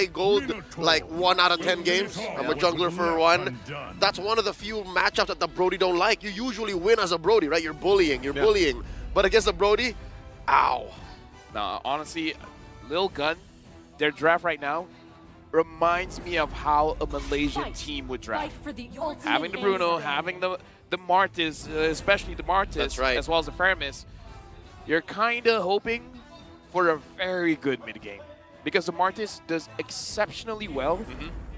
play gold like 1 out of 10 games. I'm a jungler for 1. That's one of the few matchups that the Brody don't like. You usually win as a Brody, right? You're bullying. But against the Brody, ow. No, honestly, Lilgun, their draft right now reminds me of how a Malaysian team would draft. Having the Bruno, having the Martis, especially the Martis, That's right. as well as the Faramis, you're kind of hoping for a very good mid game. Because the Martis does exceptionally well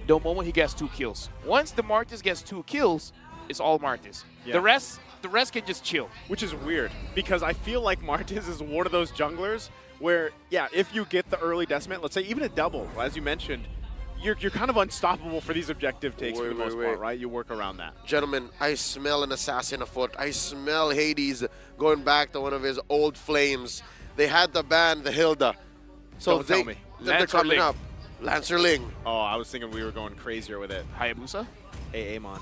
the moment he gets 2 kills. Once the Martis gets 2 kills, it's all Martis. Yeah. The rest can just chill. Which is weird, because I feel like Martis is one of those junglers where, yeah, if you get the early decimate, let's say even a double, as you mentioned, you're kind of unstoppable for these objective takes for the most part, right? You work around that. Gentlemen, I smell an assassin afoot. I smell Hades going back to one of his old flames. They had the band, the Hilda. So Don't tell me. They're coming up. Lancer Ling. Oh, I was thinking we were going crazier with it. Hayabusa? Amon.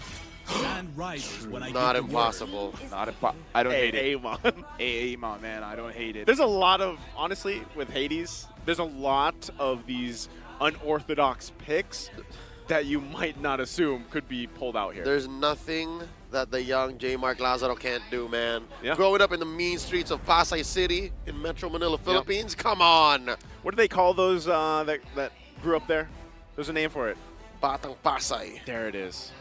Not impossible. I don't hate it. Amon. Amon, man, I don't hate it. There's a lot of, honestly, with Hades, there's a lot of these unorthodox picks that you might not assume could be pulled out here. There's nothing that the young J. Mark Lazaro can't do, man. Yeah. Growing up in the mean streets of Pasay City in Metro Manila, Philippines, come on. What do they call those that grew up there? There's a name for it. Batang Pasay. There it is.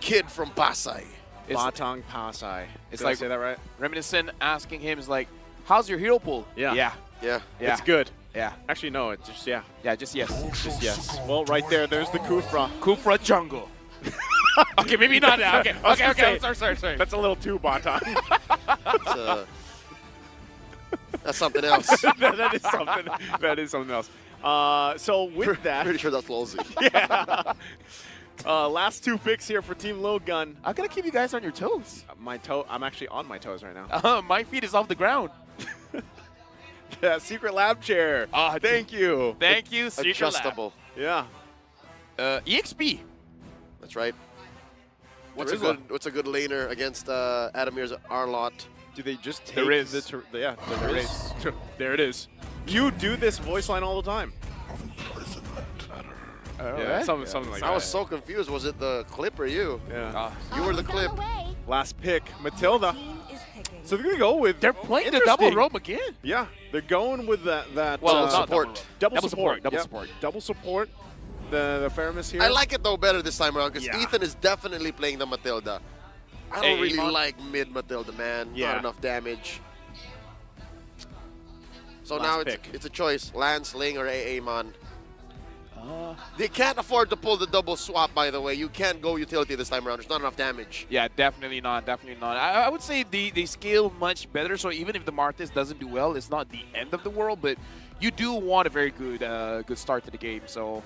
Kid from Pasay. Batang Pasay. It's Did like, I say that right? Reminiscent asking him is like, how's your hero pool? Yeah. Yeah. Yeah. It's good. Yeah. Actually, no, it's just, yeah. Yeah, just yes. Just yes. Well, right there's the Kufra. Kufra jungle. Okay, maybe not now. Okay, okay. Sorry. That's a little too Batang. That's something else. that is something. That is something else. So with that, Pretty sure that's Lolzy. yeah. Last 2 picks here for Team Lilgun. I'm gonna keep you guys on your toes. I'm actually on my toes right now. My feet is off the ground. Yeah, secret lab chair. Thank you. Thank you, Secret Lab. Adjustable. Yeah. EXP. That's right. What's There a good laner against Adamir's Arlot? Do they just take There is. there is. There it is. You do this voice line all the time. Yeah, something like that. I was so confused. Was it the clip or you? Yeah. You were the clip. Last pick, Matilda. So they're gonna go with. They're playing the double interesting. roam again. Yeah, they're going with that. Well, not support. Double Double support. support. Yep. Double support. The Faramis here. I like it though better this time around because Yeah. Ethan is definitely playing the Matilda. I don't really like mid Matilda, man. Yeah. Not enough damage. So Last now pick. it's a choice: Lance, Ling, or Aamon. They can't afford to pull the double swap, by the way. You can't go utility this time around. There's not enough damage. Yeah, definitely not. Definitely not. I would say they scale much better. So even if the Martis doesn't do well, it's not the end of the world. But you do want a very good good start to the game. So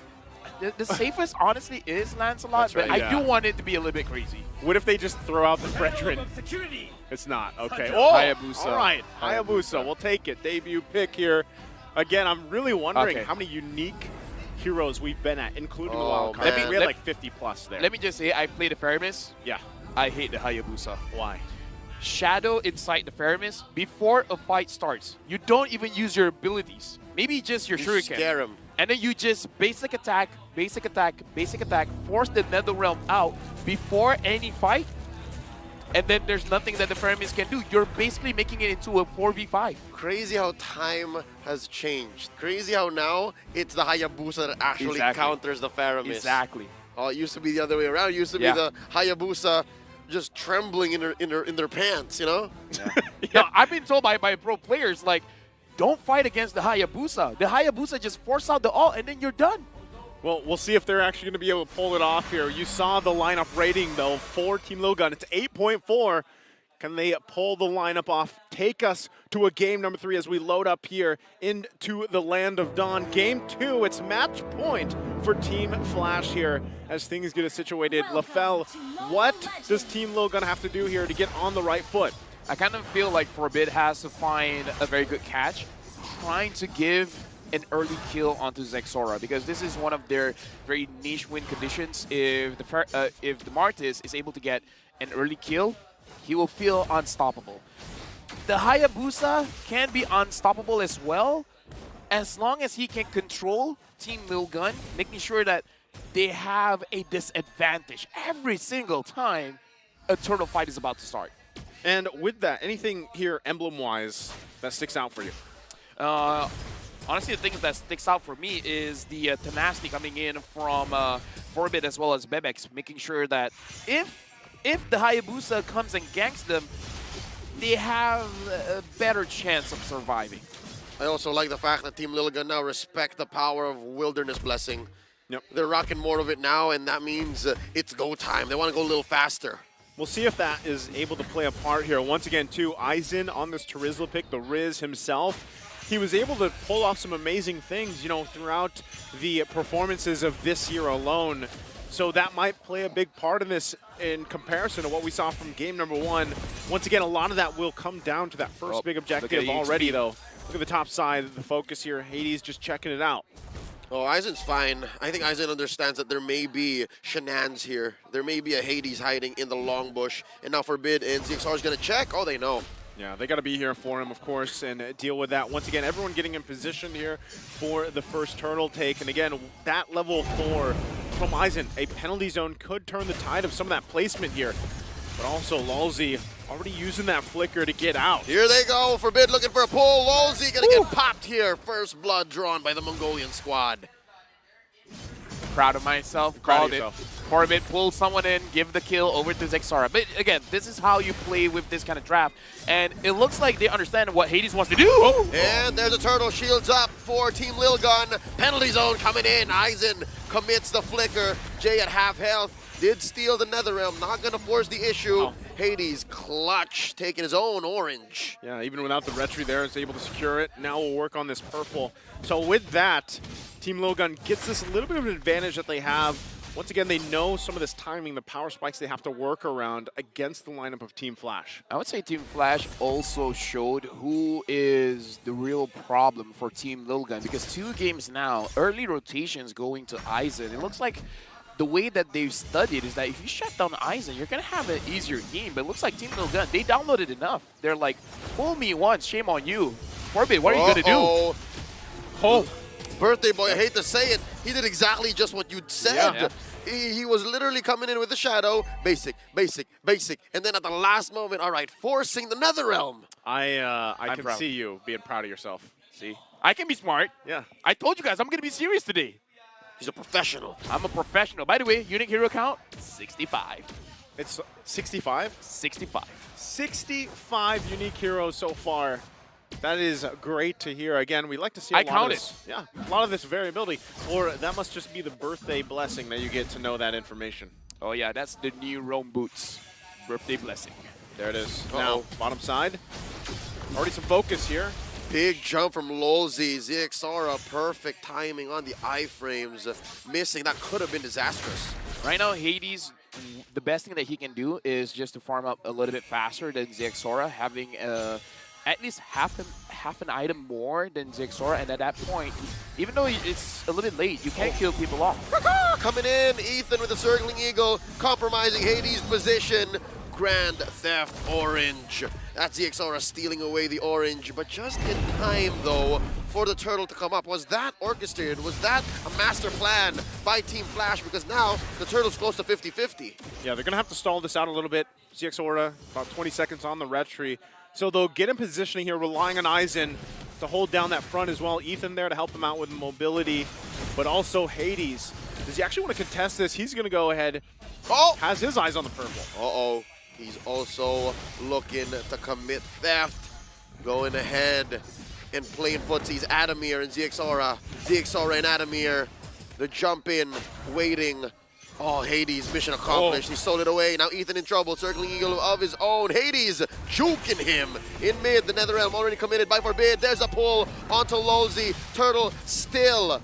the safest, honestly, is Lancelot. That's right, but yeah. I do want it to be a little bit crazy. What if they just throw out the Fredrin? It's not. Okay. Oh, Hayabusa. all right. Hayabusa. We'll take it. Debut pick here. Again, I'm really wondering Okay. how many unique heroes we've been at, including the Oh, wild card. man. We had like 50 plus there. Let me just say, I played the Faramis. Yeah. I hate the Hayabusa. Why? Shadow inside the Faramis before a fight starts. You don't even use your abilities. Maybe just your You shuriken. scare him. And then you just basic attack, force the Nether Realm out before any fight. And then there's nothing that the Faramis can do. You're basically making it into a 4v5. Crazy how time has changed. Crazy how now it's the Hayabusa that actually Exactly. counters the Faramis. Exactly. Oh, it used to be the other way around. It used to be the Hayabusa just trembling in their pants, you know? No, I've been told by pro players, like, don't fight against the Hayabusa. The Hayabusa just force out the ult and then you're done. Well, we'll see if they're actually going to be able to pull it off here. You saw the lineup rating, though, for Team Lilgun. It's 8.4. Can they pull the lineup off? Take us to a game number 3 as we load up here into the Land of Dawn. Game 2, it's match point for Team Flash here as things get situated. LaFell, what does Team Lilgun have to do here to get on the right foot? I kind of feel like Forbid has to find a very good catch, trying to give an early kill onto Zexora, because this is one of their very niche win conditions. If the Martis is able to get an early kill, he will feel unstoppable. The Hayabusa can be unstoppable as well, as long as he can control Team Lilgun, making sure that they have a disadvantage every single time a turtle fight is about to start. And with that, anything here emblem-wise that sticks out for you? Honestly, the thing that sticks out for me is the tenacity coming in from Forbid as well as Bebex, making sure that if the Hayabusa comes and ganks them, they have a better chance of surviving. I also like the fact that Team Lilgun now respect the power of Wilderness Blessing. Yep. They're rocking more of it now, and that means it's go time. They want to go a little faster. We'll see if that is able to play a part here. Once again, too, Aizen on this Terizla pick, the Riz himself, he was able to pull off some amazing things, you know, throughout the performances of this year alone. So that might play a big part in this in comparison to what we saw from game number 1. Once again, a lot of that will come down to that first big objective already, though. Look at the top side of the focus here. Hades just checking it out. Oh, Aizen's fine. I think Aizen understands that there may be shenanigans here. There may be a Hades hiding in the long bush. And now Forbid and ZXR is going to check. Oh, they know. Yeah, they got to be here for him, of course, and deal with that. Once again, everyone getting in position here for the first turtle take. And again, that level 4 from Aizen, a penalty zone could turn the tide of some of that placement here. But also, Lulzy already using that flicker to get out. Here they go. Forbid looking for a pull. Lulzy going to get popped here. First blood drawn by the Mongolian squad. Proud of myself. Called it. Forbid pulls someone in, give the kill over to Zexara. But again, this is how you play with this kind of draft. And it looks like they understand what Hades wants to do. And there's a turtle. Shields up for Team Lilgun. Penalty zone coming in. Aizen commits the flicker. Jay at half health. Did steal the Netherrealm. Not going to force the issue. Hades clutch, taking his own orange. Yeah, even without the retry there, is able to secure it. Now we'll work on this purple. So with that, Team Lilgun gets this little bit of an advantage that they have. Once again, they know some of this timing, the power spikes they have to work around against the lineup of Team Flash. I would say Team Flash also showed who is the real problem for Team Lilgun, because 2 games now, early rotations going to Aizen. It looks like the way that they've studied is that if you shut down Aizen, you're going to have an easier game. But it looks like Team Lilgun, they downloaded enough. They're like, fool me once, shame on you. Forbid, what are you going to do? Oh, birthday boy, I hate to say it. He did exactly just what you said. Yeah. He was literally coming in with a shadow, basic, basic, basic. And then at the last moment, all right, forcing the Netherrealm. I can proud. see you being proud of yourself. See, I can be smart. Yeah. I told you guys, I'm going to be serious today. He's a professional. I'm a professional. By the way, unique hero count, 65. It's 65? 65. 65 unique heroes so far. That is great to hear. Again, we like to see I counted. Yeah, a lot of this variability. Or that must just be the birthday blessing that you get to know that information. Oh yeah, that's the new Rome Boots birthday blessing. There it is. Now, bottom side. Already some focus here. Big jump from Lulzy. ZXR, perfect timing on the iframes. Missing, that could have been disastrous. Right now, Hades, the best thing that he can do is just to farm up a little bit faster than Zexora, having at least half an item more than Zexora, and at that point, even though it's a little bit late, you can't kill people off. Coming in, Ethan with the circling eagle, compromising Hades' position. Grand Theft Orange. That's ZXR stealing away the orange, but just in time, though, for the turtle to come up. Was that orchestrated? Was that a master plan by Team Flash? Because now the turtle's close to 50-50. Yeah, they're going to have to stall this out a little bit. ZXora, about 20 seconds on the retry. So they'll get in positioning here, relying on Aizen to hold down that front as well. Ethan there to help him out with mobility, but also Hades. Does he actually want to contest this? He's going to go ahead. Oh! Has his eyes on the purple. Uh-oh. He's also looking to commit theft. Going ahead and playing footsies. Adamir and ZXora. ZXora and Adamir. The jump in, waiting. Oh, Hades, mission accomplished. He stole it away. Now Ethan in trouble. Circling eagle of his own. Hades juking him in mid. The Netherrealm already committed by Forbid. There's a pull onto Lulzy. Turtle still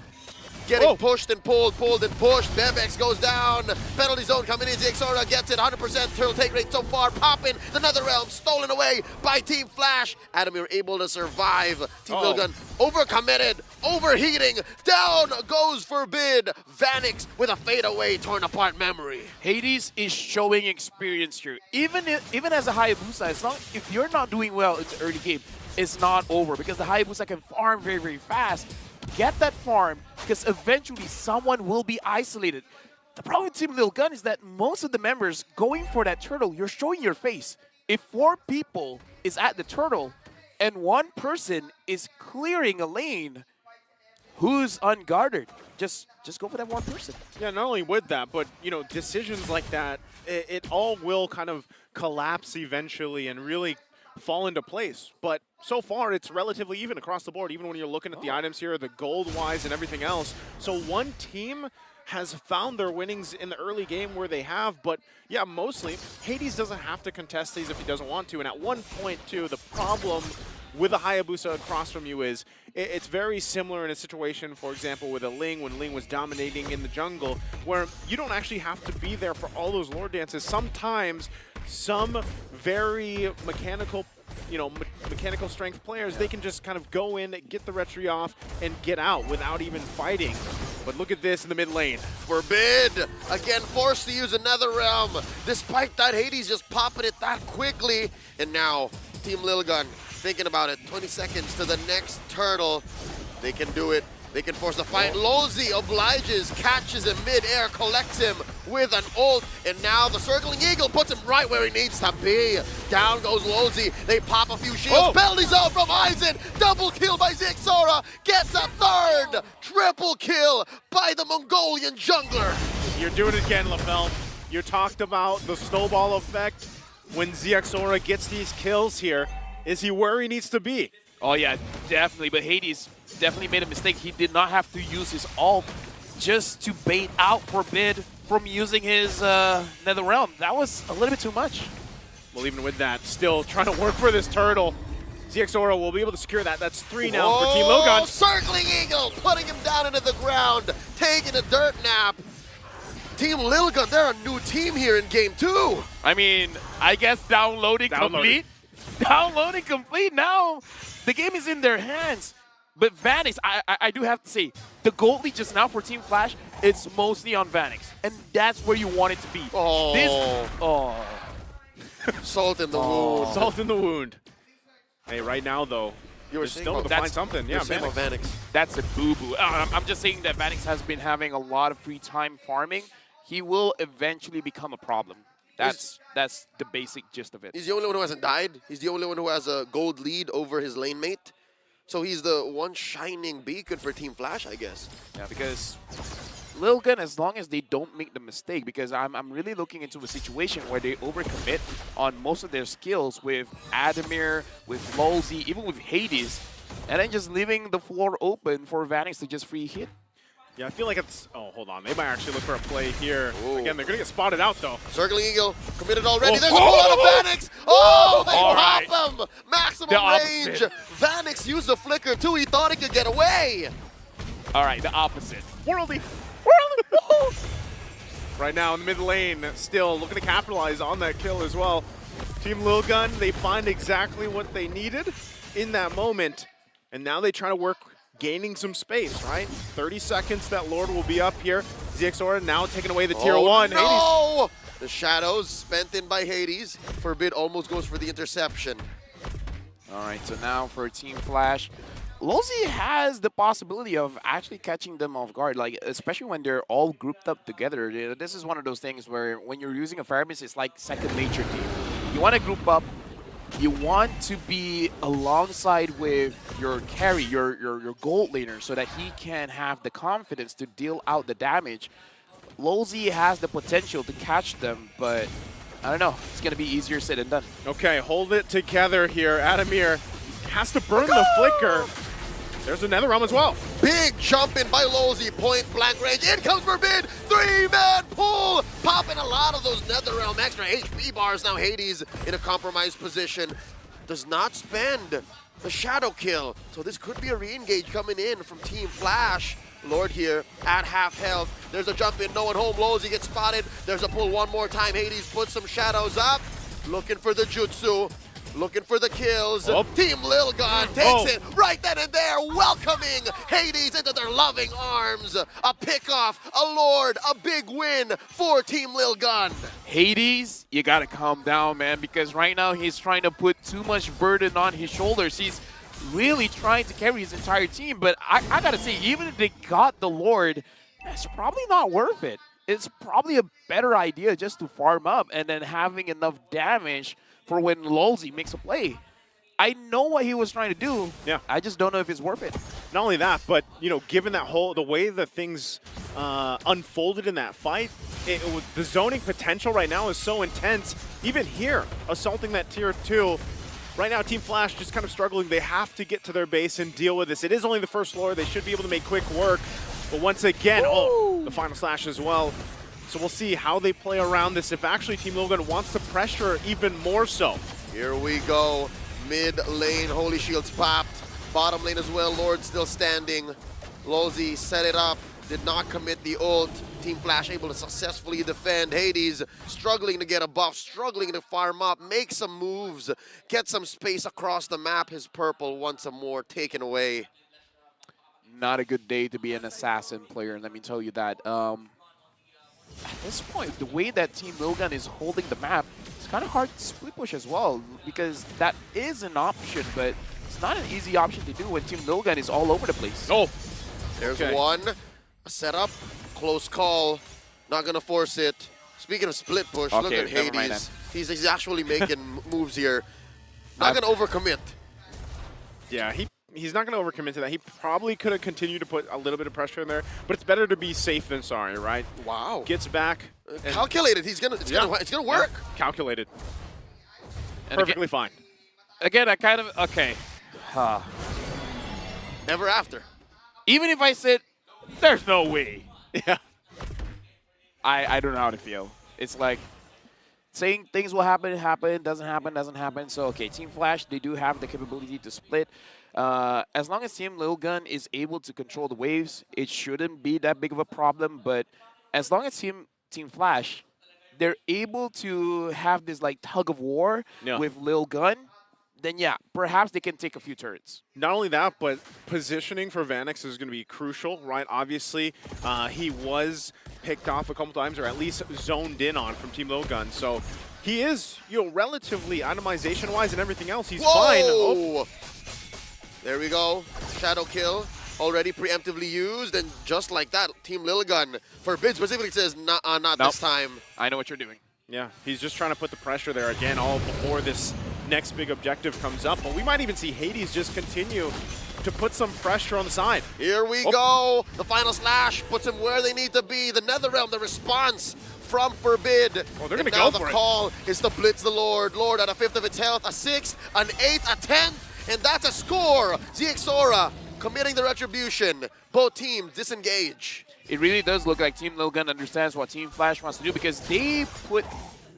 getting pushed and pulled and pushed. Bebex goes down. Penalty zone coming in. ZXora gets it. 100% turtle take rate so far. Popping. The Netherrealm stolen away by Team Flash. Adamir able to survive. Team Lilgun overcommitted. Overheating. Down goes Forbid. Vanix with a fadeaway torn apart memory. Hades is showing experience here. Even as a Hayabusa, if you're not doing well in the early game, is not over because the Hayabusa can farm very, very fast. Get that farm because eventually someone will be isolated. The problem with Team Lilgun is that most of the members going for that turtle, you're showing your face. If 4 people is at the turtle and 1 person is clearing a lane, who's unguarded? Just go for that 1 person. Yeah, not only with that, but decisions like that, it all will kind of collapse eventually and really fall into place. But so far, it's relatively even across the board, even when you're looking at the items here, the gold-wise and everything else. So one team has found their winnings in the early game where they have, but yeah, mostly, Hades doesn't have to contest these if he doesn't want to. And at one point, too, the problem with a Hayabusa across from you is it's very similar in a situation, for example, with a Ling when Ling was dominating in the jungle, where you don't actually have to be there for all those lore dances. Sometimes some very mechanical mechanical strength players, they can just kind of go in, get the retry off, and get out without even fighting. But look at this in the mid lane. Forbid, again forced to use another realm, despite that Hades just popping it that quickly. And now, Team Lilgun thinking about it, 20 seconds to the next turtle. They can do it. They can force the fight. Lozi obliges, catches him mid-air, collects him with an ult, and now the circling eagle puts him right where he needs to be. Down goes Lozi. They pop a few shields. Penalty zone from Aizen. Double kill by ZXORA. Gets a 3rd. Triple kill by the Mongolian jungler. You're doing it again, LaFell. You talked about the snowball effect when ZXORA gets these kills here. Is he where he needs to be? Oh yeah, definitely, but Hades definitely made a mistake. He did not have to use his ult just to bait out Forbid from using his Nether Realm. That was a little bit too much. Well, even with that, still trying to work for this turtle. ZXORA will be able to secure that. That's 3 now for Team Lilgun. Circling eagle, putting him down into the ground, taking a dirt nap. Team Lilgun, they're a new team here in game 2. I mean, I guess downloading complete. Downloading complete now. The game is in their hands. But Vanix, I do have to say, the gold lead just now for Team Flash, it's mostly on Vanix. And that's where you want it to be. Salt in the wound. Salt in the wound. Hey, right now, though, You were still to find something. Yeah, Vanix. That's a boo-boo. I'm just saying that Vanix has been having a lot of free time farming. He will eventually become a problem. That's the basic gist of it. He's the only one who hasn't died. He's the only one who has a gold lead over his lane mate. So he's the one shining beacon for Team Flash, I guess. Yeah, because Lilgun, as long as they don't make the mistake, because I'm really looking into a situation where they overcommit on most of their skills with Adamir, with Lozi, even with Hades, and then just leaving the floor open for Vanix to just free hit. Yeah, I feel like it's... Oh, hold on. They might actually look for a play here. Ooh. Again, they're going to get spotted out, though. Circling Eagle, committed already. There's a pull out of Vanix. Oh, they pop him. Maximum range. Vanix used the flicker, too. He thought he could get away. All right, the opposite. Worldy. Right now in the mid lane, still looking to capitalize on that kill as well. Team Lilgun, they find exactly what they needed in that moment. And now they try to work gaining some space, right? 30 seconds, that Lord will be up here. ZXORA now taking away the tier 1. No! Hades. The shadows spent in by Hades. Forbid almost goes for the interception. All right, so now for Team Flash, Lozi has the possibility of actually catching them off guard, like especially when they're all grouped up together. This is one of those things where when you're using a Firebeast, it's like second nature team. You want to group up. You want to be alongside with your carry, your gold laner, so that he can have the confidence to deal out the damage. Lozi has the potential to catch them, but I don't know. It's going to be easier said than done. Okay, hold it together here. Adamir has to burn the flicker. There's another realm as well. Big jump in by Lozi, point blank range. In comes Forbid, 3-man pull. Popping a lot of those NetherRealm extra HP bars. Now Hades in a compromised position. Does not spend the shadow kill. So this could be a re-engage coming in from Team Flash. Lord here at half health. There's a jump in, no one home. Lozi gets spotted. There's a pull one more time. Hades puts some shadows up. Looking for the jutsu. looking for the kills. Oh. Team Lilgun takes it right then and there, welcoming Hades into their loving arms. A pickoff, a lord, a big win for Team Lilgun. Hades, you gotta calm down, man, because right now he's trying to put too much burden on his shoulders. He's really trying to carry his entire team, but I gotta say, even if they got the Lord, it's probably not worth it. It's probably a better idea just to farm up and then having enough damage for when Lolzy makes a play. I know what he was trying to do. Yeah. I just don't know if it's worth it. Not only that, but given that the way that things unfolded in that fight, the zoning potential right now is so intense. Even here, assaulting that tier 2. Right now, Team Flash just kind of struggling. They have to get to their base and deal with this. It is only the first Lord. They should be able to make quick work. But once again, the final slash as well. So we'll see how they play around this. If actually Team Lilgun wants to pressure even more so. Here we go. Mid lane, Holy Shields popped. Bottom lane as well, Lord still standing. Lolzy set it up, did not commit the ult. Team Flash able to successfully defend. Hades struggling to get a buff, struggling to farm up, make some moves, get some space across the map. His purple once more taken away. Not a good day to be an assassin player, let me tell you that. At this point, the way that Team Lilgun is holding the map, it's kind of hard to split push as well, because that is an option, but it's not an easy option to do when Team Lilgun is all over the place. Oh, there's one. A setup, close call, not gonna force it. Speaking of split push, look at Hades. He's actually making moves here. Not gonna overcommit. Yeah, he's not going to overcommit to that. He probably could have continued to put a little bit of pressure in there, but it's better to be safe than sorry, right? Wow. Gets back. Calculated. It's gonna work. Yeah. Calculated. And Perfectly fine. Again, I kind of, okay. Ever after. Even if I said, there's no way. Yeah. I don't know how to feel. It's like saying things will happen, doesn't happen. So, okay, Team Flash, they do have the capability to split. As long as Team Lilgun is able to control the waves, it shouldn't be that big of a problem. But as long as Team Flash, they're able to have this like tug of war with Lilgun, then yeah, perhaps they can take a few turns. Not only that, but positioning for Vanix is going to be crucial, right? Obviously, he was picked off a couple times, or at least zoned in on from Team Lilgun. So he is, relatively itemization-wise and everything else, he's fine. Oh. There we go. Shadow kill already preemptively used, and just like that, Team Lilgun forbids specifically says, not this time. I know what you're doing. Yeah, he's just trying to put the pressure there again, all before this next big objective comes up. But we might even see Hades just continue to put some pressure on the side. Here we go. The final slash puts them where they need to be. The Netherrealm, the response from Forbid. Oh, they're going to go for it. Now the call is to blitz the Lord. Lord at a 5th of its health, a 6th, an 8th, a 10th, and that's a score. ZXORA committing the retribution. Both teams disengage. It really does look like Team Lilgun understands what Team Flash wants to do, because they put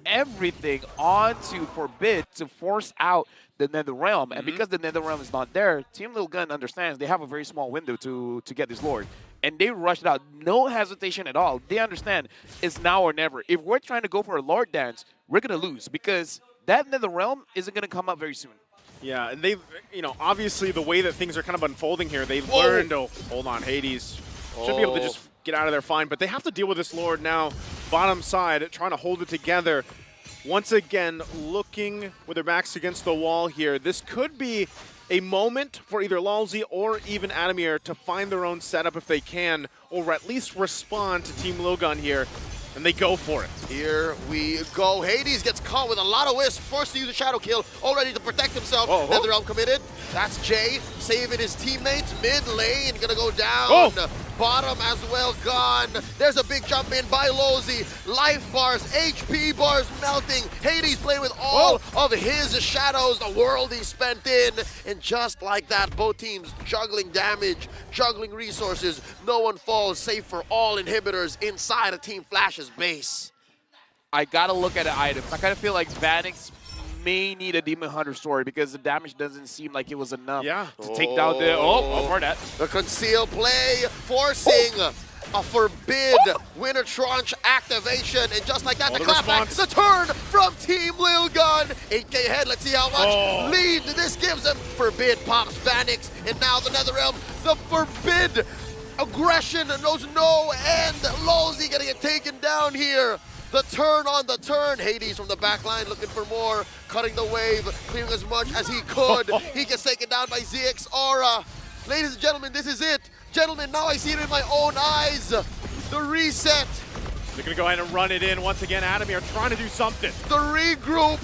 everything onto Forbid to force out the Netherrealm. And because the Netherrealm is not there, Team Lilgun understands they have a very small window to get this Lord. And they rushed it out. No hesitation at all. They understand it's now or never. If we're trying to go for a Lord dance, we're going to lose, because that Netherrealm isn't going to come up very soon. Yeah, and they've, obviously the way that things are kind of unfolding here, they've learned, hold on, Hades should be able to just get out of there fine, but they have to deal with this Lord now, bottom side, trying to hold it together. Once again, looking with their backs against the wall here. This could be a moment for either Lolzy or even Adamir to find their own setup if they can, or at least respond to Team Lilgun here. And they go for it. Here we go. Hades gets caught with a lot of wisps, forced to use a shadow kill, all ready to protect himself. Netherrealm committed. That's Jay saving his teammates. Mid lane gonna go down. Bottom as well gone. There's a big jump in by Lolzy. Life bars, HP bars melting. Hades playing with all of his shadows, the world he spent in. And just like that, both teams juggling damage, juggling resources. No one falls, save for all inhibitors inside of Team Flash's base. I gotta look at the items. I kind of feel like Vanix may need a Demon Hunter story, because the damage doesn't seem like it was enough to take down the... for that. The conceal play, forcing a forbid winner tranche activation, and just like that, the the clapback, response. the turn from Team Lilgun. 8K ahead, let's see how much lead this gives them. Forbid pops Vanix, and now the Netherrealm, the forbid aggression knows no end. Lolzy gonna get taken down here. The turn on the turn. Hades from the back line looking for more, cutting the wave, clearing as much as he could. He gets taken down by ZXaura. Ladies and gentlemen, this is it. Gentlemen, now I see it in my own eyes. The reset, They're going to go ahead and run it in once again. Adamir trying to do something. the regroup,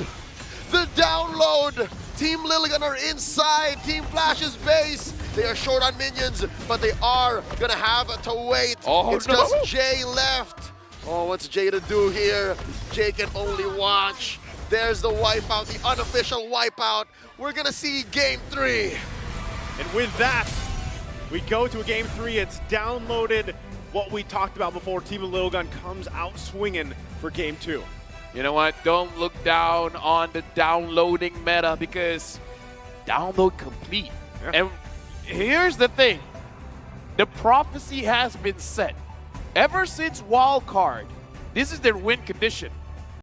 the download. Team Lilgun are inside Team Flash's base. They are short on minions, but they are going to have to wait. It's just Jay left. Oh, what's Jay to do here? Jay can only watch. There's the wipeout, the unofficial wipeout. We're going to see Game 3. And with that, we go to a Game 3. It's downloaded. What we talked about before, Team Lilgun comes out swinging for Game 2. You know what? Don't look down on the downloading meta because download complete. Yeah. And here's the thing. The prophecy has been set. Ever since Wildcard, this is their win condition.